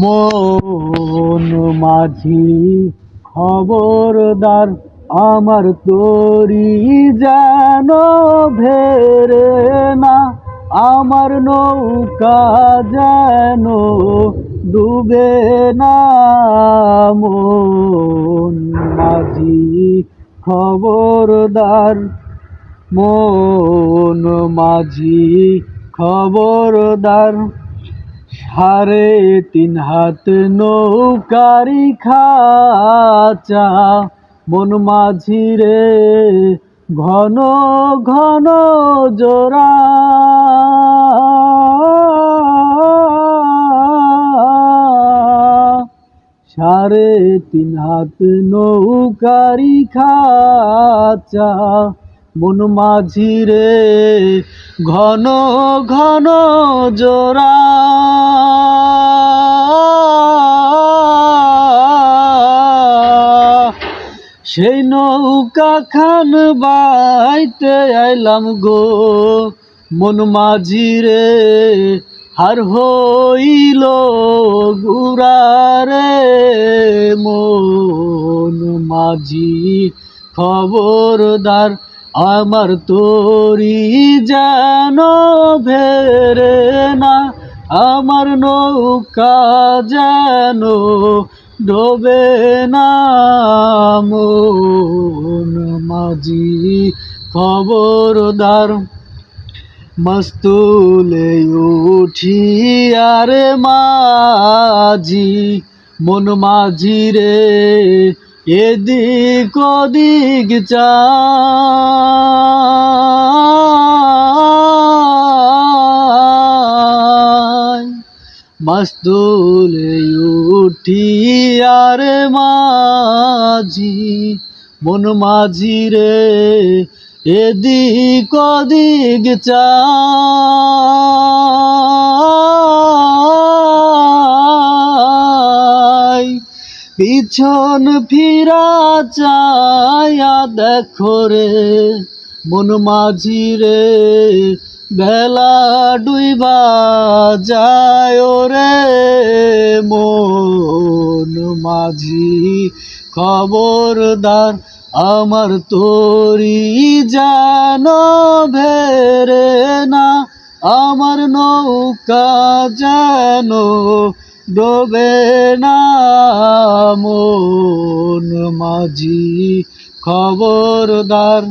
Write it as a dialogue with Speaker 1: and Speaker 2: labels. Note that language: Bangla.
Speaker 1: মন মাঝি খবরদার, আমার তরি যেন ভেরে না, আমার নৌকা যেন ডুবে না। মন মাঝি খবরদার, মন মাঝি খবরদার। 3.5 হাত নৌকারি খাঁচা, মন মাঝি রে ঘন ঘন জোড়া। 3.5 হাত নৌকারি খাঁচা, মন মাঝি রে ঘন ঘন জোড়া। সেই নৌকা খান বাইতে আইলাম গো, মন মাঝি রে হার হইল গুড়ারে। মন মাঝি খবরদার, আমার তরি যেন ভেরে না, আমার নৌকা যেন ডোবে না। মন মাঝি খবরদার। মস্তুলে উঠি আরে মাঝি, মন মাঝি রে এদিক ওদিক চাই। মস্তুলে উঠি আরে মাঝি, মন মাঝি রে এদিক ওদিক চাই। পিছন ফিরা চায়া দেখো রে, মন মাঝি রে বেলা ডুইবা যায় রে। মন মাঝি খবরদার, আমার তরি যেন ভেরে না, আমার নৌকা যেন ডোবে না। মন মাঝি খবরদার।